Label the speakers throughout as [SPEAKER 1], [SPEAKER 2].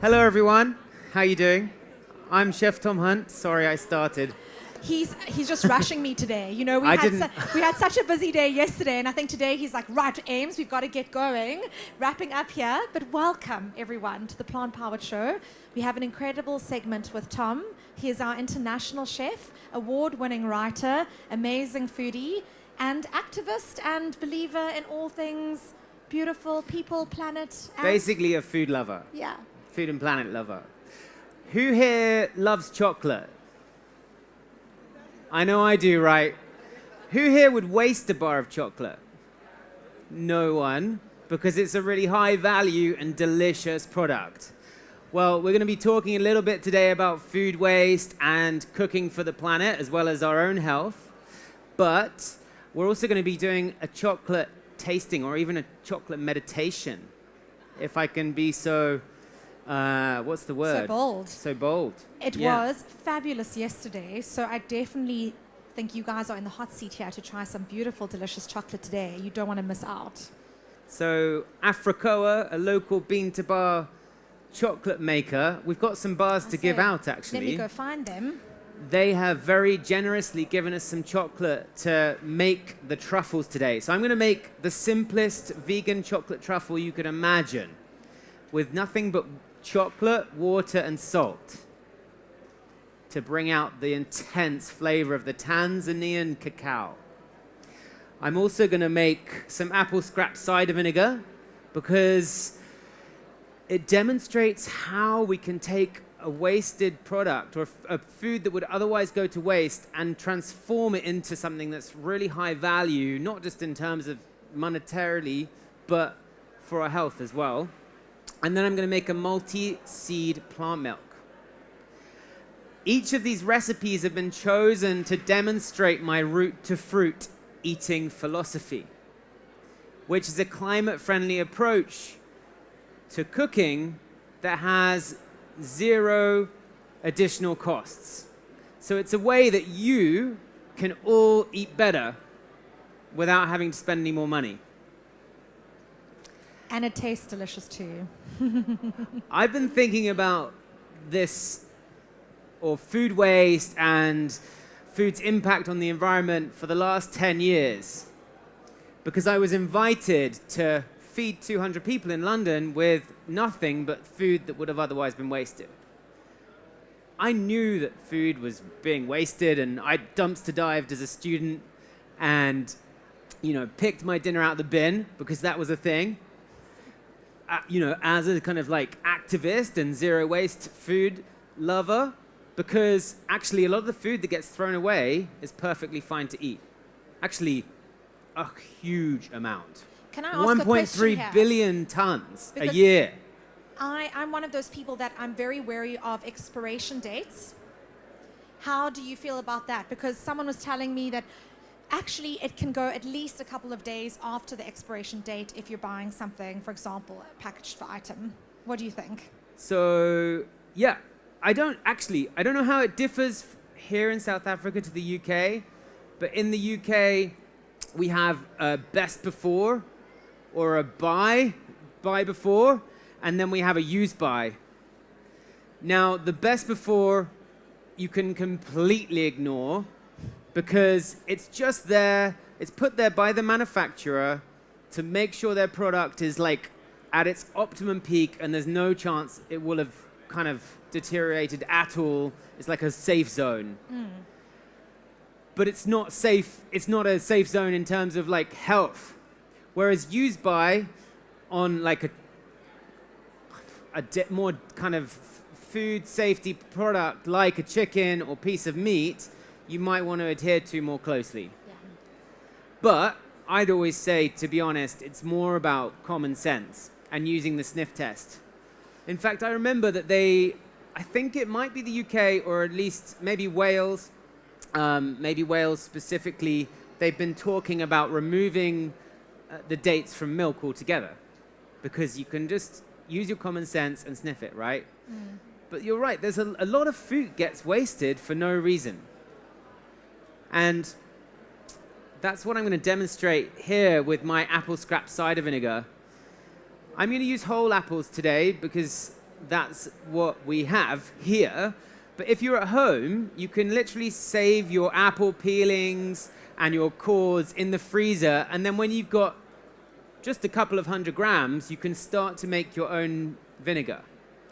[SPEAKER 1] Hello, everyone. How you doing? I'm Chef Tom Hunt. Sorry I started.
[SPEAKER 2] He's just rushing me today. You know, we had such a busy day yesterday, and I think today he's like, right, Ames, we've got to get going. Wrapping up here, but welcome everyone to the Plant Powered Show. We have an incredible segment with Tom. He is our international chef, award-winning writer, amazing foodie, and activist and believer in all things beautiful, people, planet. And
[SPEAKER 1] Basically a food lover.
[SPEAKER 2] yeah.
[SPEAKER 1] Food and planet lover. Who here loves chocolate? I know I do, right? Who here would waste a bar of chocolate? No one, because it's a really high value and delicious product. Well, we're going to be talking a little bit today about food waste and cooking for the planet, as well as our own health. But we're also going to be doing a chocolate tasting or even a chocolate meditation, if I can be so... what's the word?
[SPEAKER 2] So bold.
[SPEAKER 1] So bold.
[SPEAKER 2] It was fabulous yesterday, so I definitely think you guys are in the hot seat here to try some beautiful, delicious chocolate today. You don't want to miss out.
[SPEAKER 1] So Africoa, a local bean-to-bar chocolate maker. We've got some bars to give out, actually.
[SPEAKER 2] Let me go find them.
[SPEAKER 1] They have very generously given us some chocolate to make the truffles today. So I'm going to make the simplest vegan chocolate truffle you could imagine, with nothing but chocolate, water, and salt to bring out the intense flavor of the Tanzanian cacao. I'm also going to make some apple scrap cider vinegar because it demonstrates how we can take a wasted product or a food that would otherwise go to waste and transform it into something that's really high value, not just in terms of monetarily, but for our health as well. And then I'm going to make a multi-seed plant milk. Each of these recipes have been chosen to demonstrate my root to fruit eating philosophy, which is a climate-friendly approach to cooking that has zero additional costs. So it's a way that you can all eat better without having to spend any more money.
[SPEAKER 2] And it tastes delicious too.
[SPEAKER 1] I've been thinking about this, or food waste and food's impact on the environment for the last 10 years, because I was invited to feed 200 people in London with nothing but food that would have otherwise been wasted. I knew that food was being wasted, and I dumpster dived as a student and, picked my dinner out of the bin because that was a thing. As a kind of like activist and zero waste food lover, because actually a lot of the food that gets thrown away is perfectly fine to eat. Actually, a huge amount.
[SPEAKER 2] Can I ask a question here?
[SPEAKER 1] 1.3 billion tons a
[SPEAKER 2] Because
[SPEAKER 1] year.
[SPEAKER 2] I'm one of those people that I'm very wary of expiration dates. How do you feel about that? Because someone was telling me that actually it can go at least a couple of days after the expiration date if you're buying something, for example, a packaged item. What do you think?
[SPEAKER 1] So, yeah, I don't know how it differs here in South Africa to the UK, but in the UK, we have a best before or a buy before, and then we have a use by. Now, the best before you can completely ignore because it's just there, it's put there by the manufacturer to make sure their product is like at its optimum peak and there's no chance it will have kind of deteriorated at all. It's like a safe zone. But it's not safe. It's not a safe zone in terms of like health. Whereas use by on like a more kind of food safety product like a chicken or piece of meat, you might want to adhere to more closely.
[SPEAKER 2] Yeah.
[SPEAKER 1] But I'd always say, to be honest, it's more about common sense and using the sniff test. In fact, I remember that I think it might be the UK or at least maybe Wales specifically, they've been talking about removing the dates from milk altogether because you can just use your common sense and sniff it, right? But you're right, there's a lot of fruit gets wasted for no reason. And that's what I'm going to demonstrate here with my apple scrap cider vinegar. I'm going to use whole apples today because that's what we have here. But if you're at home, you can literally save your apple peelings and your cores in the freezer. And then when you've got just a couple of 100 grams, you can start to make your own vinegar.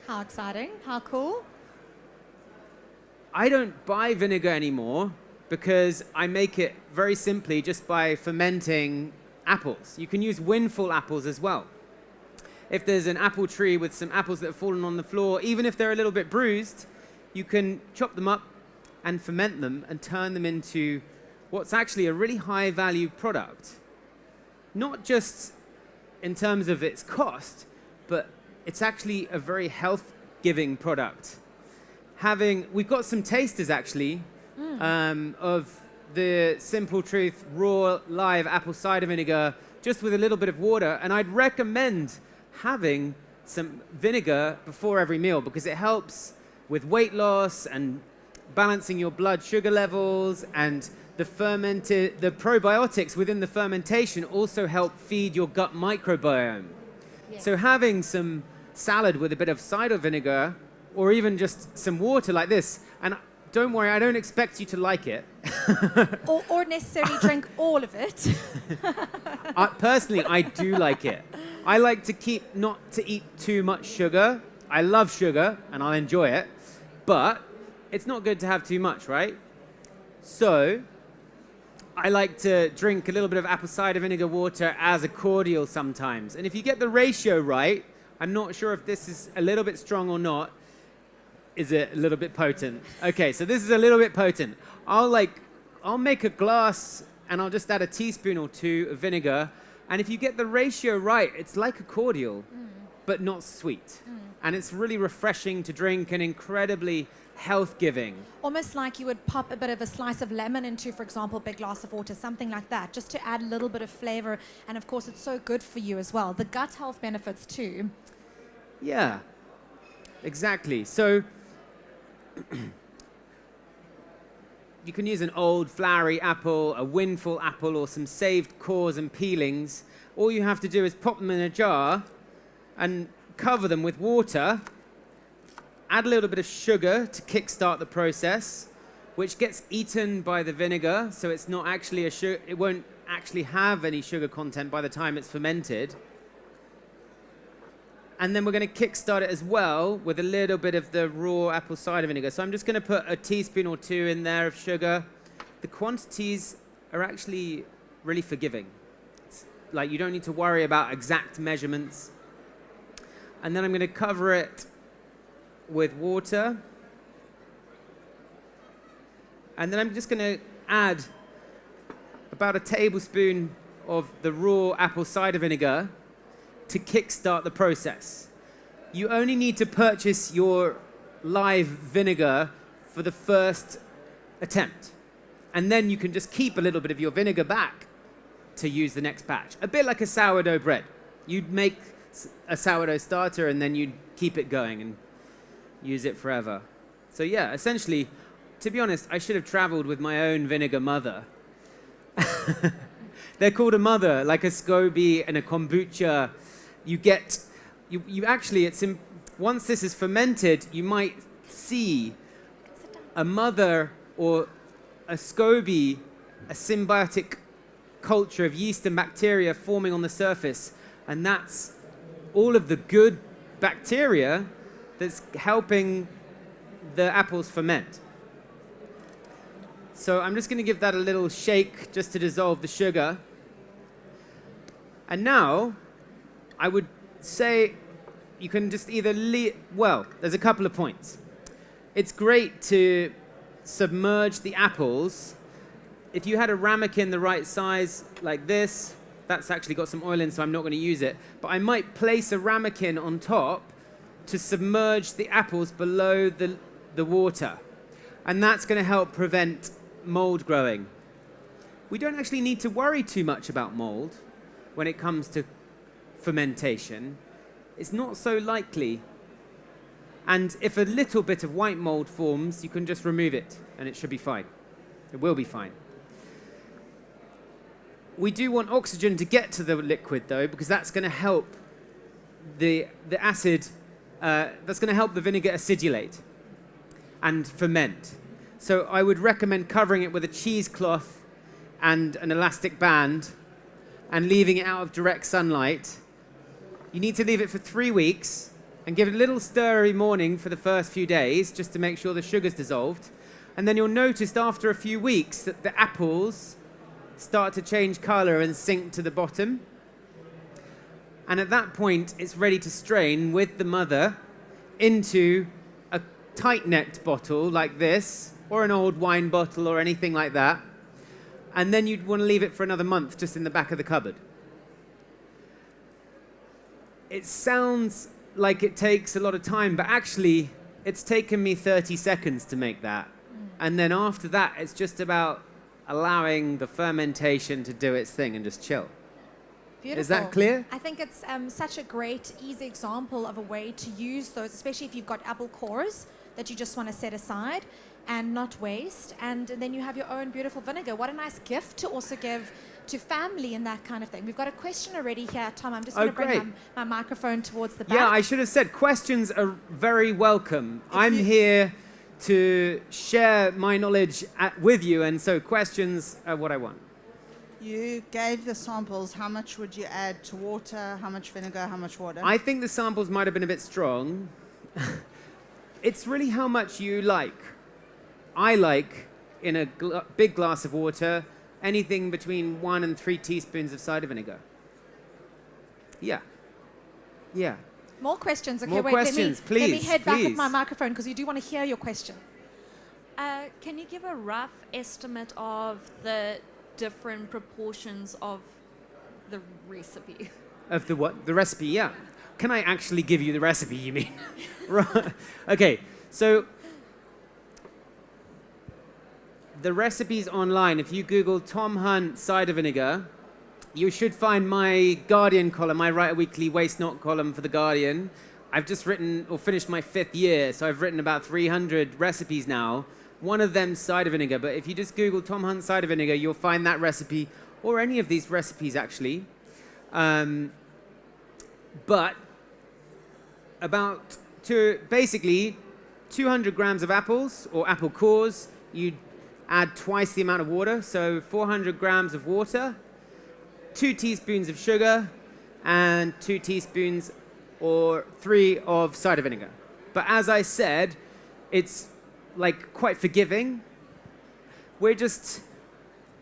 [SPEAKER 2] How exciting. How cool.
[SPEAKER 1] I don't buy vinegar anymore because I make it very simply just by fermenting apples. You can use windfall apples as well. If there's an apple tree with some apples that have fallen on the floor, even if they're a little bit bruised, you can chop them up and ferment them and turn them into what's actually a really high value product. Not just in terms of its cost, but it's actually a very health-giving product. We've got some tasters actually of the Simple Truth raw live apple cider vinegar just with a little bit of water, and I'd recommend having some vinegar before every meal because it helps with weight loss and balancing your blood sugar levels, and the probiotics within the fermentation also help feed your gut microbiome. Yes. So having some salad with a bit of cider vinegar or even just some water like this, and don't worry, I don't expect you to like it.
[SPEAKER 2] or necessarily drink all of it.
[SPEAKER 1] Personally, I do like it. I like to not to eat too much sugar. I love sugar and I'll enjoy it, but it's not good to have too much, right? So I like to drink a little bit of apple cider vinegar water as a cordial sometimes. And if you get the ratio right, I'm not sure if this is a little bit strong or not. Is it a little bit potent? Okay, so this is a little bit potent. I'll make a glass and I'll just add a teaspoon or two of vinegar. And if you get the ratio right, it's like a cordial, but not sweet. And it's really refreshing to drink and incredibly health-giving.
[SPEAKER 2] Almost like you would pop a bit of a slice of lemon into, for example, a big glass of water, something like that, just to add a little bit of flavor. And of course, it's so good for you as well. The gut health benefits too.
[SPEAKER 1] Yeah, exactly. So you can use an old flowery apple, a windfall apple, or some saved cores and peelings. All you have to do is pop them in a jar and cover them with water, add a little bit of sugar to kickstart the process, which gets eaten by the vinegar, so it's not actually it won't actually have any sugar content by the time it's fermented. And then we're going to kickstart it as well with a little bit of the raw apple cider vinegar. So I'm just going to put a teaspoon or two in there of sugar. The quantities are actually really forgiving. It's like you don't need to worry about exact measurements. And then I'm going to cover it with water. And then I'm just going to add about a tablespoon of the raw apple cider vinegar to kickstart the process. You only need to purchase your live vinegar for the first attempt. And then you can just keep a little bit of your vinegar back to use the next batch. A bit like a sourdough bread. You'd make a sourdough starter and then you'd keep it going and use it forever. So yeah, essentially, to be honest, I should have traveled with my own vinegar mother. They're called a mother, like a SCOBY and a kombucha. Once this is fermented, you might see a mother or a SCOBY, a symbiotic culture of yeast and bacteria forming on the surface. And that's all of the good bacteria that's helping the apples ferment. So I'm just going to give that a little shake just to dissolve the sugar. And now, I would say you can just either there's a couple of points. It's great to submerge the apples. If you had a ramekin the right size like this, that's actually got some oil in, so I'm not going to use it. But I might place a ramekin on top to submerge the apples below the water. And that's going to help prevent mold growing. We don't actually need to worry too much about mold when it comes to fermentation. It's not so likely. And if a little bit of white mold forms, you can just remove it and it should be fine. It will be fine. We do want oxygen to get to the liquid though, because that's going to help the acid that's going to help the vinegar acidulate and ferment. So I would recommend covering it with a cheesecloth and an elastic band and leaving it out of direct sunlight. You need to leave it for 3 weeks and give it a little stir every morning for the first few days just to make sure the sugar's dissolved. And then you'll notice after a few weeks that the apples start to change color and sink to the bottom. And at that point, it's ready to strain with the mother into a tight-necked bottle like this, or an old wine bottle or anything like that. And then you'd want to leave it for another month just in the back of the cupboard. It sounds like it takes a lot of time, but actually, it's taken me 30 seconds to make that. And then after that, it's just about allowing the fermentation to do its thing and just chill.
[SPEAKER 2] Beautiful.
[SPEAKER 1] Is that clear?
[SPEAKER 2] I think it's such a great, easy example of a way to use those, especially if you've got apple cores that you just want to set aside and not waste. And then you have your own beautiful vinegar. What a nice gift to also give to family and that kind of thing. We've got a question already here, Tom. I'm just going to bring my microphone towards the back.
[SPEAKER 1] Yeah, I should have said questions are very welcome. I'm here to share my knowledge with you, and so questions are what I want.
[SPEAKER 3] You gave the samples. How much would you add to water? How much vinegar? How much water?
[SPEAKER 1] I think the samples might have been a bit strong. It's really how much you like. I like, in a big glass of water, anything between 1 and 3 teaspoons of cider vinegar. Yeah. Yeah.
[SPEAKER 2] More questions. Okay,
[SPEAKER 1] More
[SPEAKER 2] wait,
[SPEAKER 1] questions,
[SPEAKER 2] let me
[SPEAKER 1] please,
[SPEAKER 2] head back
[SPEAKER 1] please.
[SPEAKER 2] at my microphone because you do want to hear your question.
[SPEAKER 4] Can you give a rough estimate of the different proportions of the recipe?
[SPEAKER 1] Of the what? The recipe, yeah. Can I actually give you the recipe, you mean? Right. Okay, so the recipe's online. If you Google Tom Hunt cider vinegar, you should find my Guardian column. I write a weekly waste not column for the Guardian. I've just written, or finished my 5th year, so I've written about 300 recipes now. One of them's cider vinegar, but if you just Google Tom Hunt cider vinegar, you'll find that recipe, or any of these recipes actually. But basically 200 grams of apples, or apple cores, you add twice the amount of water, so 400 grams of water, 2 teaspoons of sugar, and 2 teaspoons or 3 of cider vinegar. But as I said, it's like quite forgiving. We're just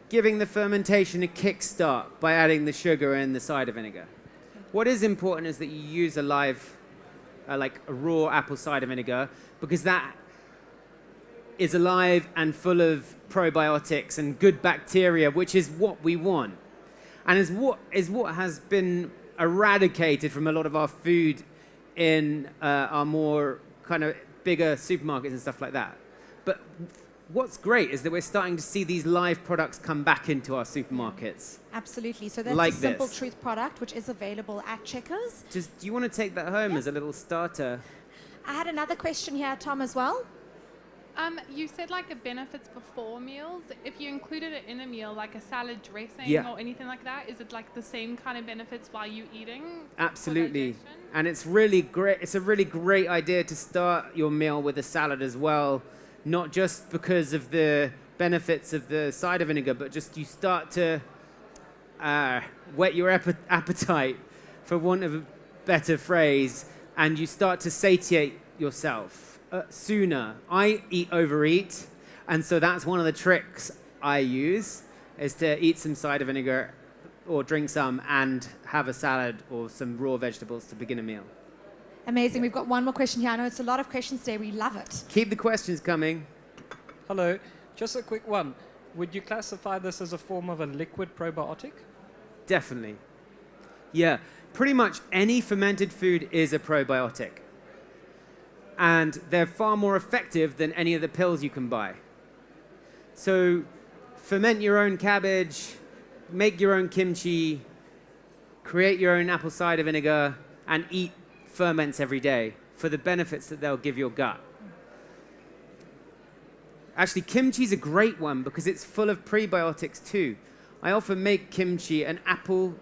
[SPEAKER 1] giving the fermentation a kickstart by adding the sugar and the cider vinegar. What is important is that you use a live, like a raw apple cider vinegar, because that is alive and full of probiotics and good bacteria, which is what we want. And is what has been eradicated from a lot of our food in our more kind of bigger supermarkets and stuff like that. But what's great is that we're starting to see these live products come back into our supermarkets.
[SPEAKER 2] Absolutely. So that's
[SPEAKER 1] like
[SPEAKER 2] a Simple
[SPEAKER 1] this.
[SPEAKER 2] Truth product, which is available at Checkers.
[SPEAKER 1] Do you want to take that home as a little starter?
[SPEAKER 2] I had another question here, Tom, as well.
[SPEAKER 5] You said like the benefits before meals. If you included it in a meal, like a salad dressing or anything like that, is it like the same kind of benefits while you eating?
[SPEAKER 1] Absolutely. And it's really great. It's a really great idea to start your meal with a salad as well, not just because of the benefits of the cider vinegar, but just you start to whet your appetite, for want of a better phrase, and you start to satiate yourself sooner. I overeat, and so that's one of the tricks I use, is to eat some cider vinegar or drink some and have a salad or some raw vegetables to begin a meal.
[SPEAKER 2] Amazing. We've got one more question here. I know it's a lot of questions today. We love it.
[SPEAKER 1] Keep the questions coming.
[SPEAKER 6] Hello, just a quick one. Would you classify this as a form of a liquid probiotic?
[SPEAKER 1] Definitely. Yeah, pretty much any fermented food is a probiotic. And they're far more effective than any of the pills you can buy. So ferment your own cabbage, make your own kimchi, create your own apple cider vinegar, and eat ferments every day for the benefits that they'll give your gut. Actually, kimchi's a great one because it's full of prebiotics too. I often make kimchi, an apple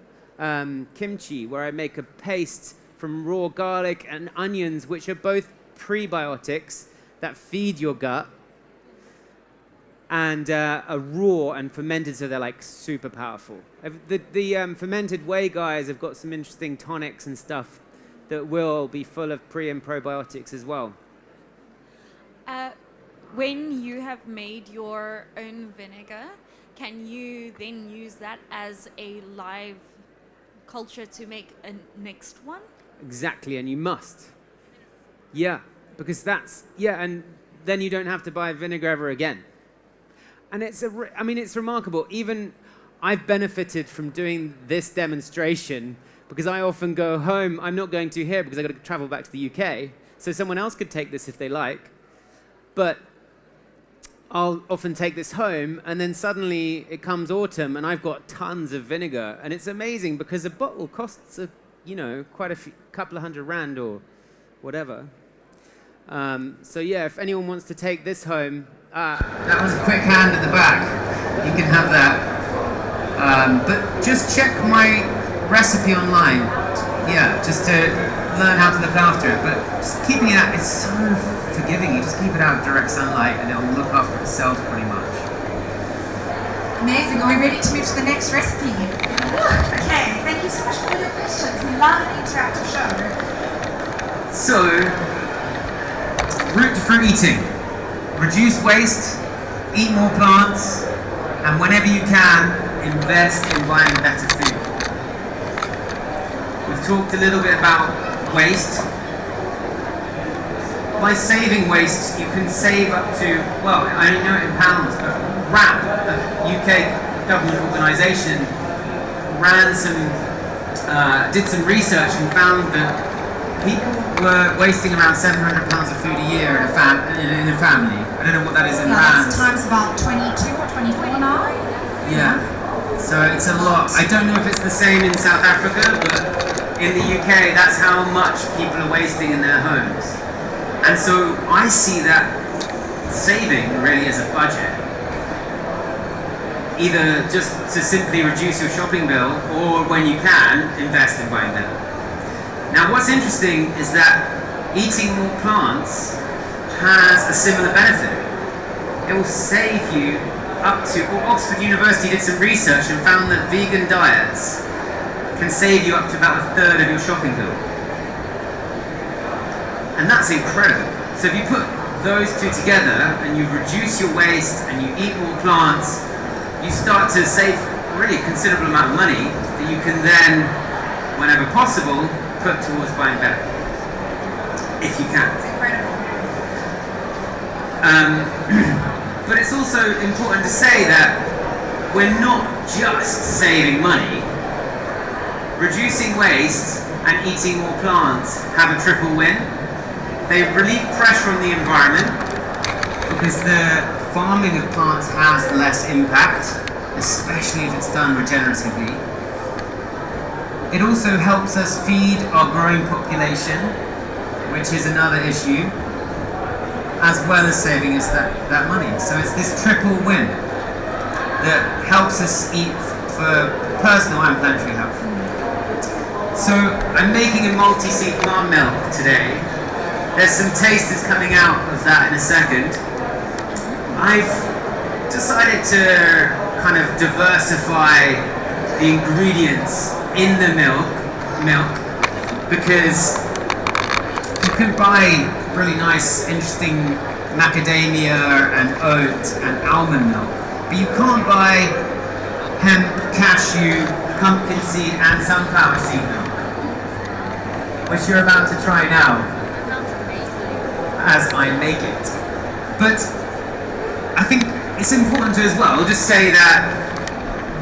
[SPEAKER 1] kimchi, where I make a paste from raw garlic and onions, which are both prebiotics that feed your gut, and are raw and fermented, so they're like super powerful. The fermented whey guys have got some interesting tonics and stuff that will be full of pre and probiotics as well.
[SPEAKER 4] When you have made your own vinegar, can you then use that as a live culture to make a next one?
[SPEAKER 1] Exactly, and you must. Yeah, because and then you don't have to buy vinegar ever again. And it's remarkable. Even I've benefited from doing this demonstration because I often go home. I'm not going to here because I've got to travel back to the UK. So someone else could take this if they like. But I'll often take this home, and then suddenly it comes autumn, and I've got tons of vinegar. And it's amazing because a bottle costs, quite a couple of £100 or whatever. So yeah, if anyone wants to take this home, that was a quick hand at the back. You can have that. But just check my recipe online. Yeah, just to learn how to look after it. But just keeping it out, it's so forgiving. You just keep it out of direct sunlight and it'll look after itself pretty much.
[SPEAKER 2] Amazing. Are we ready to move to the next recipe? Okay, thank you so much for all your questions. We love an interactive show.
[SPEAKER 1] So, root to fruit eating. Reduce waste, eat more plants, and whenever you can, invest in buying better food. We've talked a little bit about waste. By saving waste, you can save up to, well, I only know it in pounds, but WRAP, a UK government organisation, did some research and found that people were wasting around £700 of food a year in a family. I don't know what that is in rands.
[SPEAKER 2] Times about 22 or 24 now.
[SPEAKER 1] Yeah, so it's a lot. I don't know if it's the same in South Africa, but in the UK, that's how much people are wasting in their homes. And so I see that saving really as a budget. Either just to simply reduce your shopping bill, or when you can, invest in buying better. Now what's interesting is that eating more plants has a similar benefit. It will save you up to, Oxford University did some research and found that vegan diets can save you up to about a third of your shopping bill. And that's incredible. So if you put those two together and you reduce your waste and you eat more plants, you start to save a really considerable amount of money that you can then, whenever possible, put towards buying better, if you can.
[SPEAKER 2] It's incredible.
[SPEAKER 1] But it's also important to say that we're not just saving money. Reducing waste and eating more plants have a triple win. They relieve pressure on the environment because the farming of plants has less impact, especially if it's done regeneratively. It also helps us feed our growing population, which is another issue, as well as saving us that money. So it's this triple win that helps us eat for personal and planetary health. So I'm making a multi-seed plant milk today. There's some tasters coming out of that in a second. I've decided to kind of diversify the ingredients in the milk because you can buy really nice, interesting macadamia and oat and almond milk, but you can't buy hemp, cashew, pumpkin seed and sunflower seed milk, which you're about to try now as I make it. But I think it's important to as well just say that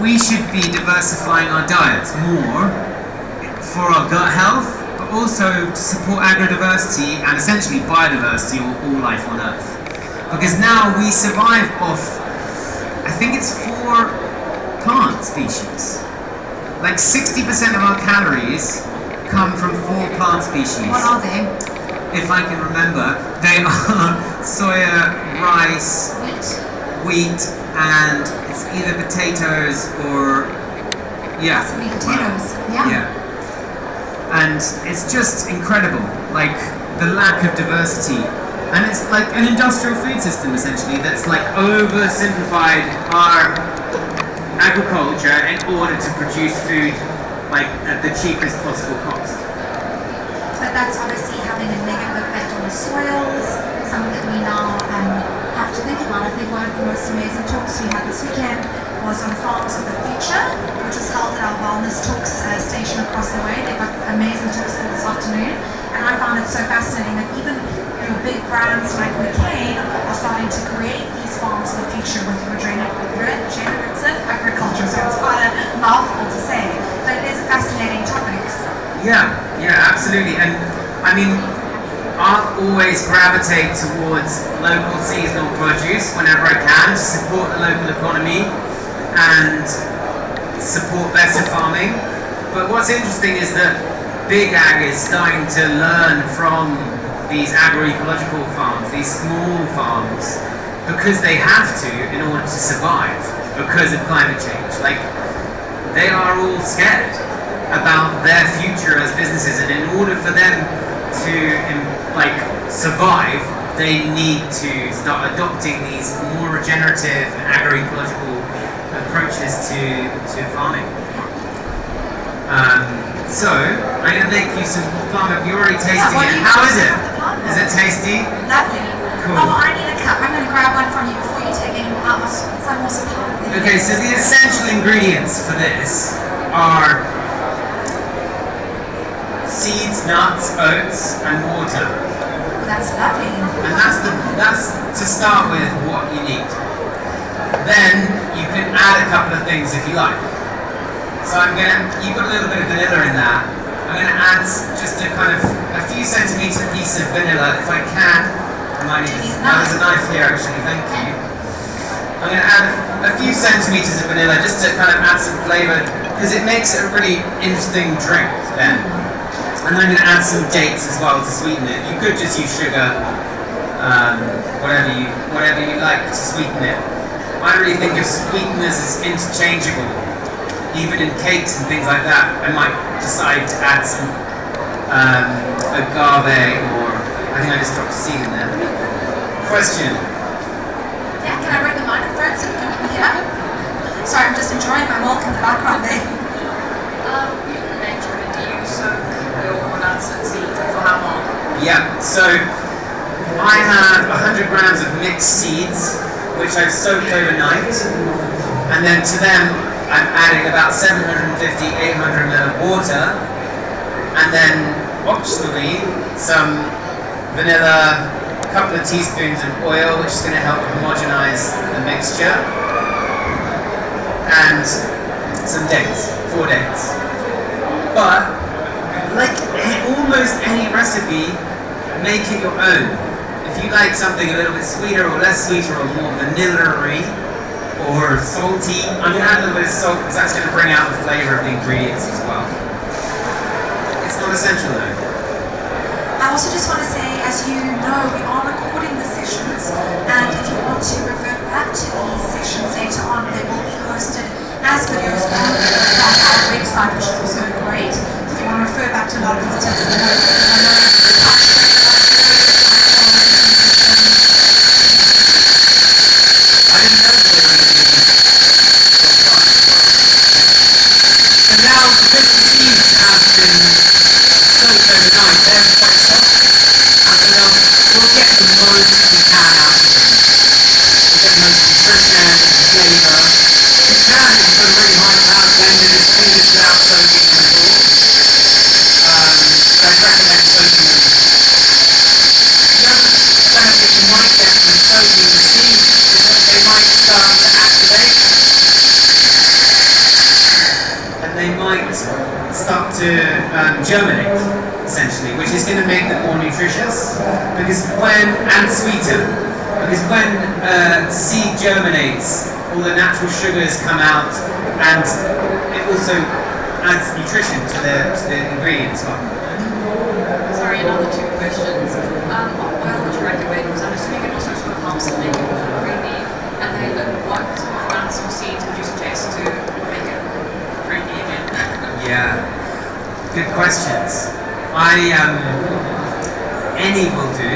[SPEAKER 1] we should be diversifying our diets more for our gut health, but also to support agrodiversity and essentially biodiversity, or all life on Earth. Because now we survive off, I think it's 4 plant species. Like 60% of our calories come from 4 plant species.
[SPEAKER 2] What are they?
[SPEAKER 1] If I can remember, they are soya, rice, wheat, and it's either potatoes or,
[SPEAKER 2] Potatoes, yeah.
[SPEAKER 1] and it's just incredible. Like the lack of diversity, and it's like an industrial food system essentially that's like oversimplified our agriculture in order to produce food like at the cheapest possible cost.
[SPEAKER 7] But that's obviously having a negative effect on the soils, something that we now have to think about. I think one of the most amazing talks we had this weekend was on Farms of the Future, which was held at our Wellness Talks station across the way. They've got amazing talks this afternoon, and I found it so fascinating that even big brands like McCain are starting to create these farms of the future with regenerative agriculture. So it's quite a mouthful to say, but it is a fascinating topic.
[SPEAKER 1] Yeah, absolutely. And I mean, I'll always gravitate towards local seasonal produce whenever I can to support the local economy and support better farming. But what's interesting is that Big Ag is starting to learn from these agroecological farms, these small farms, because they have to in order to survive because of climate change. Like, they are all scared about their future as businesses, and in order for them to like survive, they need to start adopting these more regenerative agroecological approaches to farming. So I'm going to make you some plum. You're already tasting it. How is it? Is it tasty?
[SPEAKER 7] Lovely.
[SPEAKER 1] Cool.
[SPEAKER 7] Oh, I need a cup. I'm going to grab one from you before you take any more out. So I'm also part of the
[SPEAKER 1] Okay, so the essential ingredients for this are seeds, nuts, oats, and water.
[SPEAKER 7] Oh, that's lovely.
[SPEAKER 1] And that's to start with what you need. Then you can add a couple of things if you like. So you've got a little bit of vanilla in that. I'm going to add just a few centimetre piece of vanilla if I can. There's a knife here actually, thank you. I'm going to add a few centimetres of vanilla just to kind of add some flavour, because it makes it a really interesting drink then. And I'm going to add some dates as well to sweeten it. You could just use sugar, whatever you like to sweeten it. I really think of sweeteners as interchangeable. Even in cakes and things like that, I might decide to add some agave, or I think I just dropped a seed in there. Question?
[SPEAKER 7] Yeah, can I bring the microphone so we can hear? Sorry, I'm just enjoying my milk in the background there.
[SPEAKER 8] Do you soak your nuts and seeds for how long?
[SPEAKER 1] Yeah, so I have 100 grams of mixed seeds, which I've soaked overnight, and then to them I'm adding about 750, 800 ml of water, and then optionally some vanilla, a couple of teaspoons of oil, which is going to help homogenize the mixture, and some dates, 4 dates. But like almost any recipe, make it your own. If you like something a little bit sweeter or less sweet or more vanilla-y, or salty, I'm going to add a little bit of salt because that's going to bring out the flavour of the ingredients as well. It's not essential though.
[SPEAKER 7] I also just want to say, as you know, we are recording the sessions, and if you want to revert back to these sessions later on, they will be hosted as videos on our website, which is also great. If you want to refer back to a lot of these tips and notes,
[SPEAKER 1] germinate, essentially, which is going to make them more nutritious, and sweeter, because when seed germinates, all the natural sugars come out, and it also adds nutrition to the ingredients.
[SPEAKER 8] Sorry, another 2 questions. What oil would you recommend? Because I'm assuming it also sort of helps to make it more creamy. And then what sort of nuts or seeds would you suggest to make it creamy again?
[SPEAKER 1] Yeah. good questions. Any will do,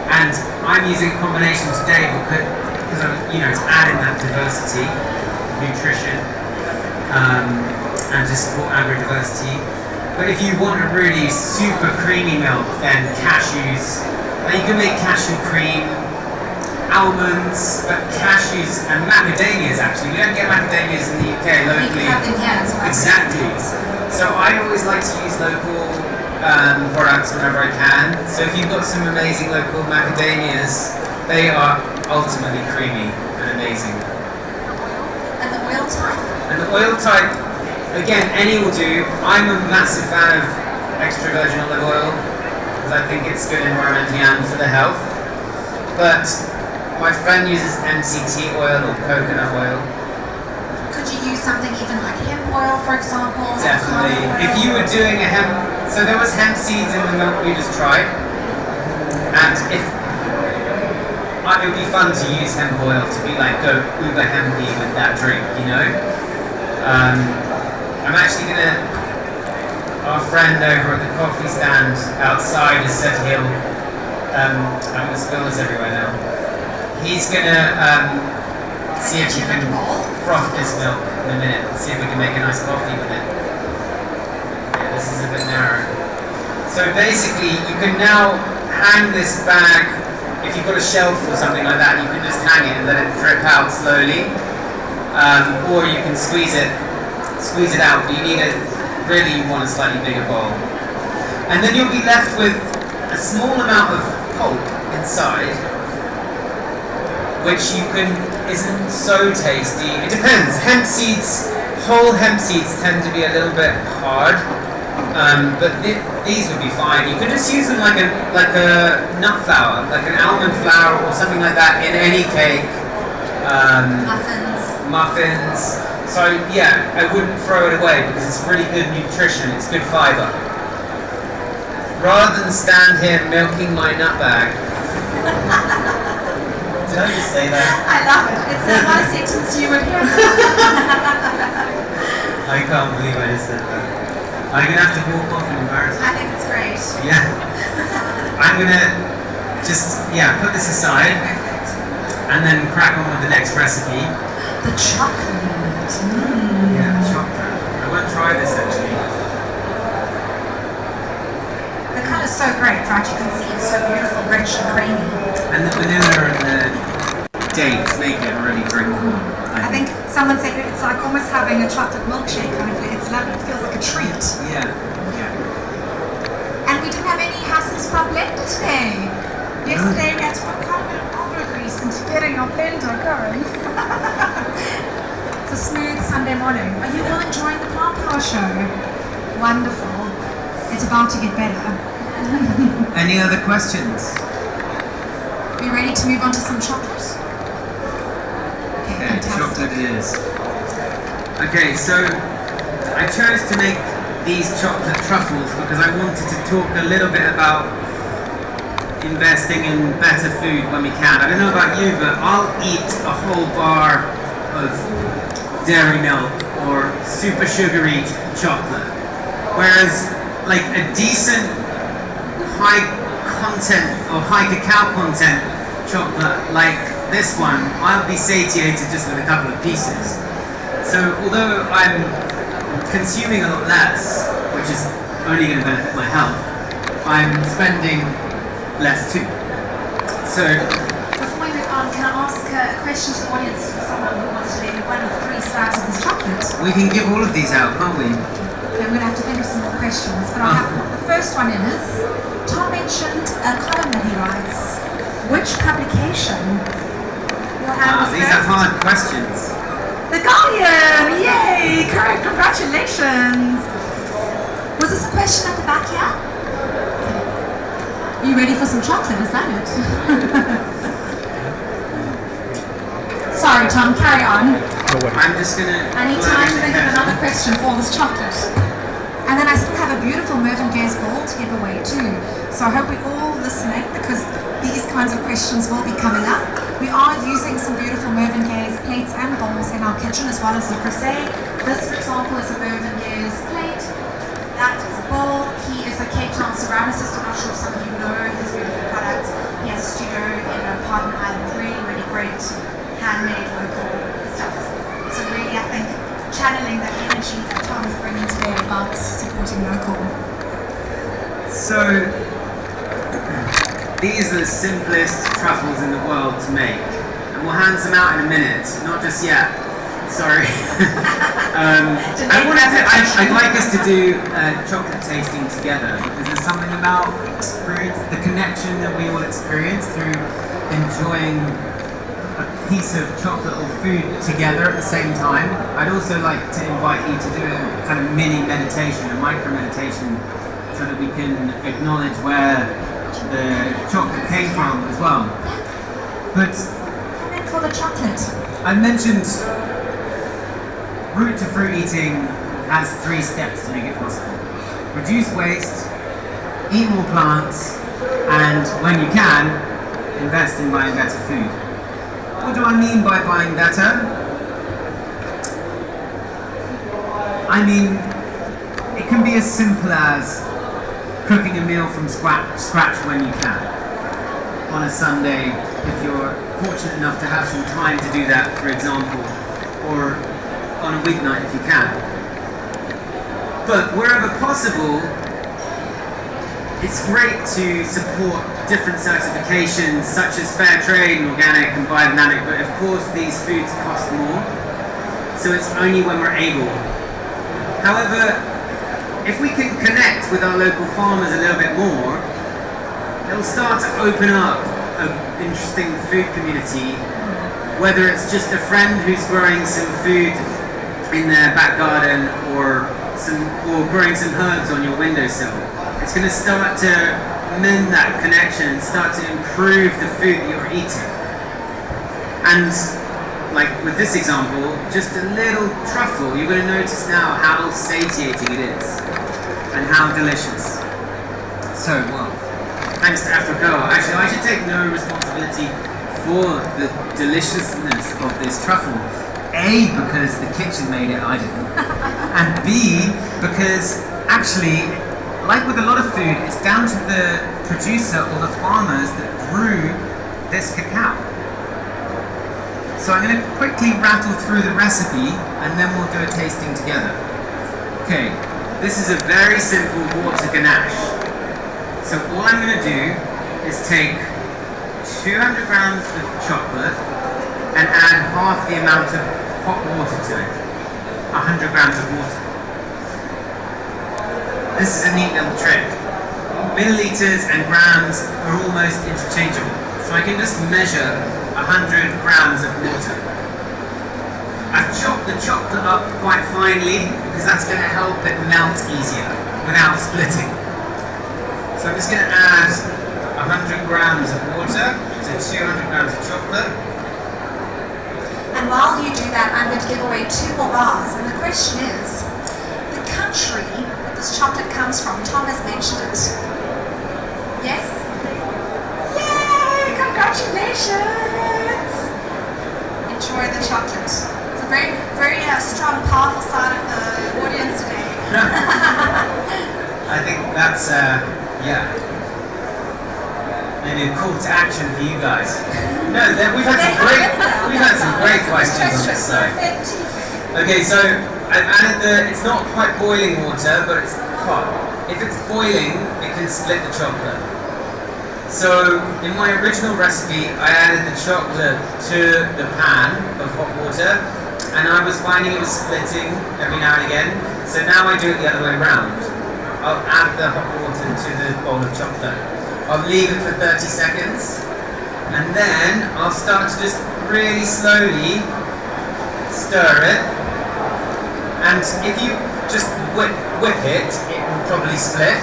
[SPEAKER 1] and I'm using a combination today because I'm, to add in that diversity, nutrition, and to support agro-diversity. But if you want a really super creamy milk, then cashews. You can make cashew cream, almonds, but cashews and macadamias actually. We don't get macadamias in the UK locally.
[SPEAKER 7] We have them here as well.
[SPEAKER 1] Exactly. So I always like to use local products whenever I can. So if you've got some amazing local macadamias, they are ultimately creamy and amazing.
[SPEAKER 7] And the oil type?
[SPEAKER 1] And the oil type, again, any will do. I'm a massive fan of extra virgin olive oil because I think it's good environmentally and for the health. But my friend uses MCT oil or coconut oil.
[SPEAKER 7] Could you use something even like hemp oil, for example?
[SPEAKER 1] Definitely. If you were doing a hemp, so there was hemp seeds in the milk we just tried, and it would be fun to use hemp oil to be like go uber hempy with that drink, I'm actually our friend over at the coffee stand outside has said I'm gonna spill this everywhere now. He's gonna see if you can froth this milk in a minute, see if we can make a nice coffee with it. Yeah, this is a bit narrow. So basically, you can now hang this bag, if you've got a shelf or something like that, you can just hang it and let it drip out slowly. Or you can squeeze it out, but you want a slightly bigger bowl. And then you'll be left with a small amount of pulp inside, which isn't so tasty. It depends. Whole hemp seeds tend to be a little bit hard, but these would be fine. You could just use them like a nut flour, like an almond flour or something like that in any cake. Muffins. So yeah, I wouldn't throw it away because it's really good nutrition. It's good fiber. Rather than stand here milking my nut bag. Did I just say that?
[SPEAKER 7] I love it. It's the one sentence you would hear.
[SPEAKER 1] I can't believe I just said that. I'm going to have to walk off in embarrassment.
[SPEAKER 7] I think it's great.
[SPEAKER 1] Yeah. I'm going to just, put this aside.
[SPEAKER 7] Perfect.
[SPEAKER 1] And then crack on with the next recipe.
[SPEAKER 7] The chocolate.
[SPEAKER 1] Yeah, chocolate. I want to try this actually.
[SPEAKER 7] The colour's so great, right? You can see it's so beautiful, rich and creamy.
[SPEAKER 1] And the vanilla and the dates make it really drinkable.
[SPEAKER 7] I think someone said it's like almost having a chocolate milkshake kind of thing. It's lovely. It feels like a treat.
[SPEAKER 1] Yeah.
[SPEAKER 7] And we didn't have any Hassel's blender today. Yesterday we had to put quite a bit of olive grease into getting our blender going. It's a smooth Sunday morning. Are you all enjoying the Plant Power Show? Wonderful. It's about to get better.
[SPEAKER 1] Any other questions?
[SPEAKER 7] Are you ready to move on to some chocolate?
[SPEAKER 1] Okay, chocolate it is. Okay, so I chose to make these chocolate truffles because I wanted to talk a little bit about investing in better food when we can. I don't know about you, but I'll eat a whole bar of dairy milk or super sugary chocolate. Whereas like a decent high content or high cacao content chocolate like this one, I'll be satiated just with a couple of pieces. So although I'm consuming a lot less, which is only going to benefit my health, I'm spending less too. So
[SPEAKER 7] before we move on, can I ask a question to the audience for someone who wants to maybe 1 of 3 stars of this chocolate?
[SPEAKER 1] we can give all of these out, can't we?
[SPEAKER 7] Okay, I'm going to have to think of some more questions, but I'll have the first one is, Tom mentioned a column that he writes. Which publication?
[SPEAKER 1] These are hard questions.
[SPEAKER 7] The Guardian! Yay! Correct, congratulations! Was this a question at the back here? You ready for some chocolate, is that it? Sorry Tom, carry on.
[SPEAKER 1] I'm just gonna...
[SPEAKER 7] I need time to think of another question for this chocolate. And then I still have a beautiful Mervyn Gaze bowl to give away too. So I hope we're all listening because these kinds of questions will be coming up. We are using some beautiful Mervyn Gaze plates and bowls in our kitchen as well as the crusade. This, for example, is a Mervyn Gaze plate. that is a bowl. He is a Cape Town ceramicist. I'm not sure if some of you know his beautiful products. He has a studio in Pardon Island, really great handmade local stuff. So really, I think channeling that energy that Tom is bringing today about supporting local.
[SPEAKER 1] So, these are the simplest truffles in the world to make. And we'll hand some out in a minute, not just yet. Sorry. I'd like us to do chocolate tasting together, because there's something about experience, the connection that we will experience through enjoying a piece of chocolate or food together at the same time. I'd also like to invite you to do a kind of mini meditation, a micro meditation, so that we can acknowledge where the chocolate came from as well. But
[SPEAKER 7] for the chocolate,
[SPEAKER 1] I mentioned root to fruit eating has 3 steps to make it possible. Reduce waste, eat more plants, and when you can, invest in buying better food. What do I mean by buying better? I mean, it can be as simple as cooking a meal from scratch when you can. On a Sunday, if you're fortunate enough to have some time to do that, for example, or on a weeknight if you can. But wherever possible, it's great to support different certifications such as fair trade and organic and biodynamic, but of course these foods cost more, so it's only when we're able. However, if we can connect with our local farmers a little bit more, it'll start to open up an interesting food community, whether it's just a friend who's growing some food in their back garden or growing some herbs on your windowsill. It's going to start to mend that connection and start to improve the food that you're eating. And like with this example, just a little truffle, you're going to notice now how satiating it is and how delicious. So, well, thanks to Africa. Actually, I should take no responsibility for the deliciousness of this truffle. A, because the kitchen made it, I didn't. And B, because actually, like with a lot of food, it's down to the producer or the farmers that grew this cacao. So I'm going to quickly rattle through the recipe and then we'll do a tasting together. Okay, this is a very simple water ganache. So all I'm going to do is take 200 grams of chocolate and add half the amount of hot water to it. 100 grams of water. This is a neat little trick. Milliliters and grams are almost interchangeable. So I can just measure 100 grams of water. I've chopped the chocolate up quite finely because that's going to help it melt easier without splitting. So I'm just going to add 100 grams of water to 200 grams of chocolate.
[SPEAKER 7] and while you do that, I'm going to give away 2 more bars. And the question is, the country that this chocolate comes from. Tom has mentioned it. Yes? Yay! Congratulations! Enjoy the chocolate. It's a very, very strong, powerful side of the audience today.
[SPEAKER 1] I think that's, maybe a call to action for you guys. No, we've had some great questions on this side. Okay, so I've added it's not quite boiling water, but it's hot. If it's boiling, it can split the chocolate. So in my original recipe, I added the chocolate to the pan of hot water, and I was finding it was splitting every now and again. So now I do it the other way around. I'll add the hot water to the bowl of chocolate. I'll leave it for 30 seconds, and then I'll start to just really slowly stir it. And if you just whip it, it will probably split.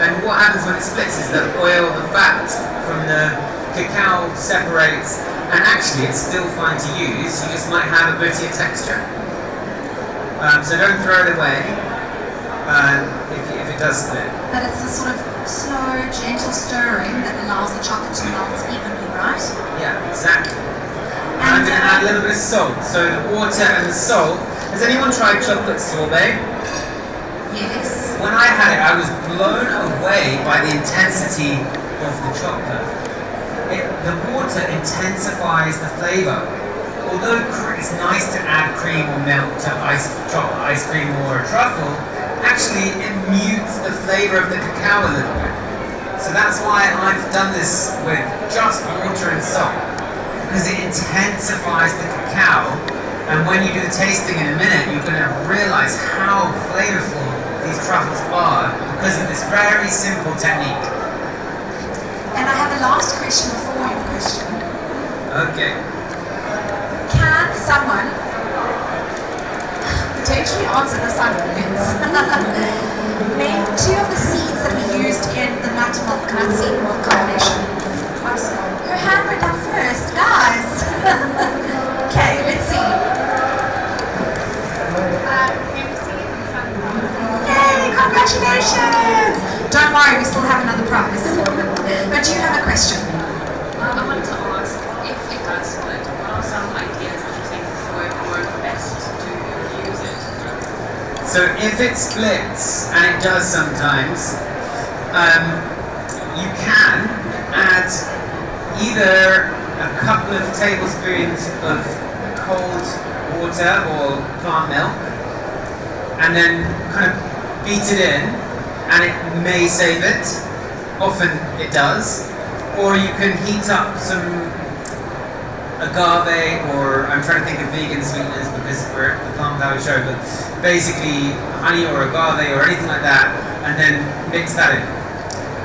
[SPEAKER 1] And what happens when it splits is the oil, the fat from the cacao separates, and actually it's still fine to use. You just might have a grittier texture. So don't throw it away if it does split.
[SPEAKER 7] But it's a sort of slow, gentle stirring that allows the chocolate to melt evenly, right?
[SPEAKER 1] Yeah, exactly. And I'm going to add a little bit of salt. So the water and the salt. Has anyone tried chocolate sorbet?
[SPEAKER 7] Yes.
[SPEAKER 1] when I had it, I was blown away by the intensity of the chocolate. The water intensifies the flavor. Although it's nice to add cream or milk to chocolate ice cream or a truffle, actually it mutes the flavor of the cacao a little bit. So that's why I've done this with just water and salt, because it intensifies the cacao. And when you do the tasting in a minute, you're going to realize how flavorful these truffles are because of this very simple technique.
[SPEAKER 7] And I have a last question before your question.
[SPEAKER 1] Okay.
[SPEAKER 7] Can someone potentially answer this on name 2 of the seeds that we used in the nut seed milk combination? Oops. Her hand went up first, guys. Okay, let's see. Yay, congratulations! Don't worry, we still have another prize. But do you have a question?
[SPEAKER 8] I wanted to ask, if it does split, what are some ideas that you think work best to use it?
[SPEAKER 1] So if it splits, and it does sometimes, you can add either a couple of tablespoons of cold water or plant milk, and then kind of beat it in, and it may save it. Often it does. Or you can heat up some agave, or I'm trying to think of vegan sweeteners because we're at the Plant Power Show, but basically honey or agave or anything like that, and then mix that in.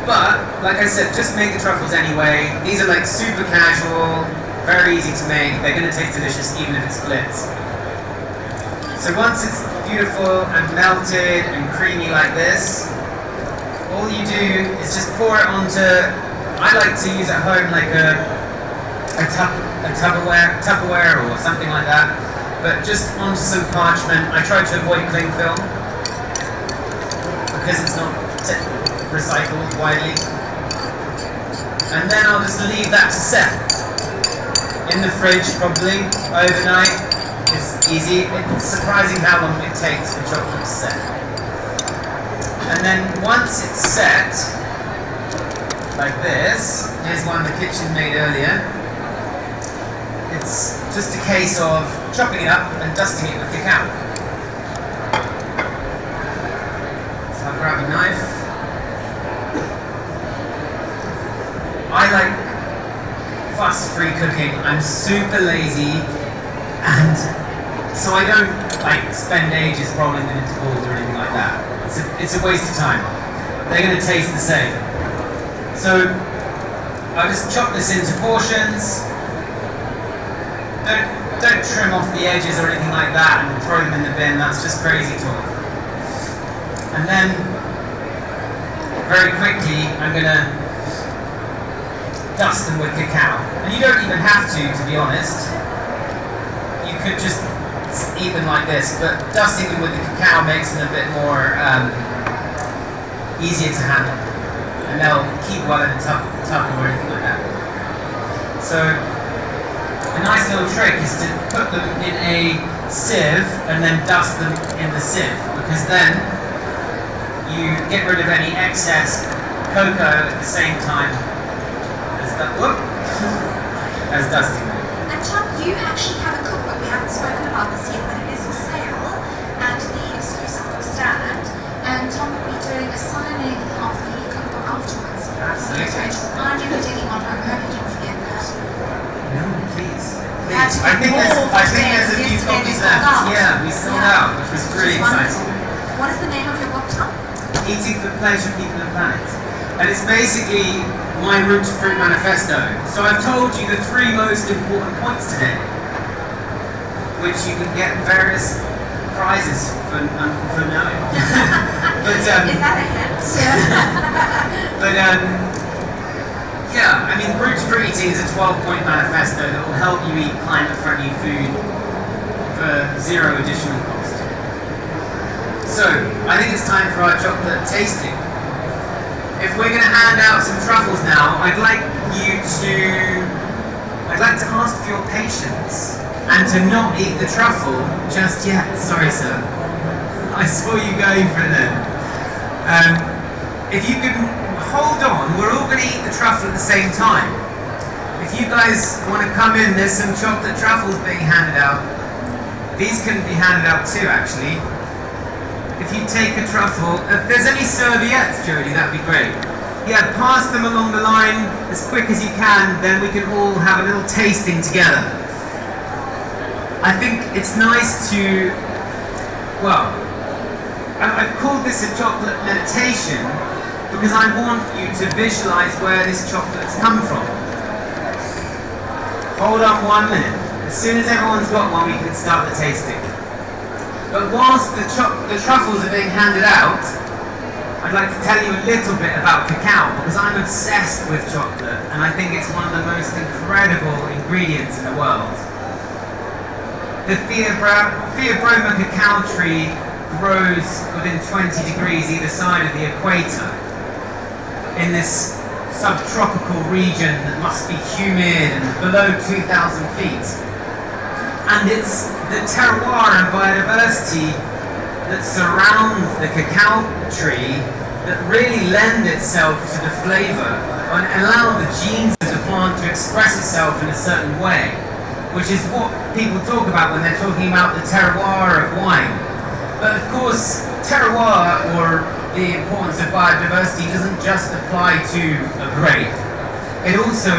[SPEAKER 1] But, like I said, just make the truffles anyway. These are like super casual, very easy to make. They're going to taste delicious even if it splits. So once it's beautiful and melted and creamy like this, all you do is just pour it onto, I like to use at home like a Tupperware or something like that, but just onto some parchment. I try to avoid cling film because it's not recycled widely. And then I'll just leave that to set. In the fridge probably, overnight. It's easy. It's surprising how long it takes for chocolate to set. And then once it's set, like this, here's one the kitchen made earlier. It's just a case of chopping it up and dusting it with cacao. So I'll grab a knife. I like fuss-free cooking. I'm super lazy, and so I don't like spend ages rolling them into balls or anything like that. It's a waste of time. They're going to taste the same. So I'll just chop this into portions. Don't trim off the edges or anything like that and throw them in the bin. That's just crazy talk. And then very quickly I'm going to dust them with cacao. And you don't even have to be honest. You could just eat them like this, but dusting them with the cacao makes them a bit more easier to handle. And they'll keep well in a tub or anything like that. So a nice little trick is to put them in a sieve and then dust them in the sieve, because then you get rid of any excess cocoa at the same time as dusting them.
[SPEAKER 7] And Tom, you actually have a cookbook. We haven't spoken about this yet, but it is for sale at the exclusive bookstand. And Tom will be doing a signing of the cookbook afterwards.
[SPEAKER 1] Absolutely.
[SPEAKER 7] I'm never taking on. I'm hoping you don't forget that.
[SPEAKER 1] No, please.
[SPEAKER 7] I think
[SPEAKER 1] there's a few copies left. Yeah, we sold out, which was really exciting.
[SPEAKER 7] What is the name of your book, Tom?
[SPEAKER 1] Eating for Pleasure, People and Planet. And it's basically my root to fruit manifesto. So I've told you the 3 most important points today, which you can get various prizes for knowing. But
[SPEAKER 7] is that a hint?
[SPEAKER 1] but yeah, I mean, root to fruit eating is a 12-point manifesto that will help you eat climate-friendly food for 0 additional cost. So I think it's time for our chocolate tasting. If we're going to hand out some truffles now, I'd like to ask for your patience and to not eat the truffle just yet. Sorry, sir. I saw you going for it then. If you can hold on, we're all going to eat the truffle at the same time. If you guys want to come in, there's some chocolate truffles being handed out. These can be handed out too, actually. If you take a truffle, if there's any serviettes, Jodie, that'd be great. Yeah, pass them along the line as quick as you can, then we can all have a little tasting together. I think it's nice to, well, I've called this a chocolate meditation because I want you to visualize where this chocolate's come from. Hold on 1 minute. As soon as everyone's got one, we can start the tasting. But whilst the truffles are being handed out, I'd like to tell you a little bit about cacao, because I'm obsessed with chocolate, and I think it's one of the most incredible ingredients in the world. The Theobroma cacao tree grows within 20 degrees either side of the equator, in this subtropical region that must be humid and below 2,000 feet. And it's the terroir and biodiversity that surround the cacao tree that really lend itself to the flavor and allow the genes of the plant to express itself in a certain way, which is what people talk about when they're talking about the terroir of wine. But of course, terroir, or the importance of biodiversity, doesn't just apply to a grape. It also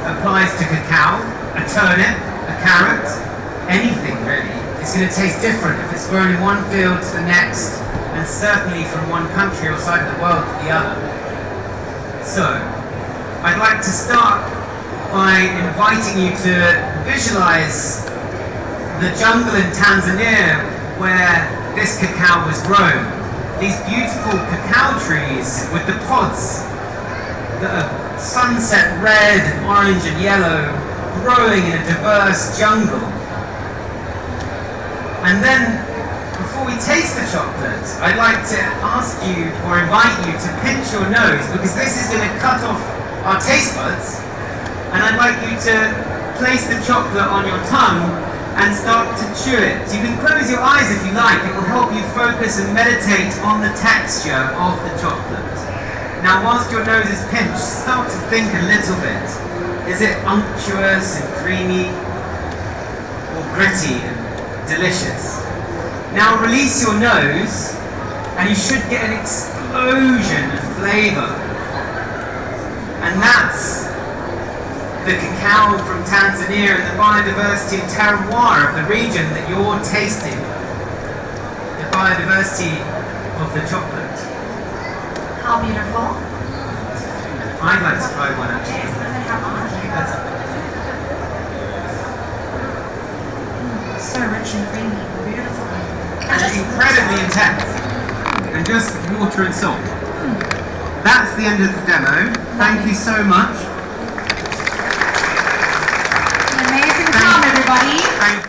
[SPEAKER 1] applies to cacao, a turnip, a carrot, anything really. It's going to taste different if it's grown in one field to the next, and certainly from one country or side of the world to the other. So, I'd like to start by inviting you to visualize the jungle in Tanzania where this cacao was grown. These beautiful cacao trees with the pods that are sunset red, orange and yellow, growing in a diverse jungle. And then, before we taste the chocolate, I'd like to ask you, or invite you, to pinch your nose, because this is going to cut off our taste buds. And I'd like you to place the chocolate on your tongue and start to chew it. You can close your eyes if you like. It will help you focus and meditate on the texture of the chocolate. Now, whilst your nose is pinched, start to think a little bit. Is it unctuous and creamy, or gritty and delicious? Now release your nose, and you should get an explosion of flavor. And that's the cacao from Tanzania and the biodiversity and terroir of the region that you're tasting. The biodiversity of the chocolate.
[SPEAKER 7] How beautiful.
[SPEAKER 1] I'd like to try one actually.
[SPEAKER 7] Yes, let me have one. So rich and creamy, beautiful.
[SPEAKER 1] And incredibly intense. And just water and salt. That's the end of the demo. Thank you so much.
[SPEAKER 7] An amazing time, everybody.
[SPEAKER 1] Thank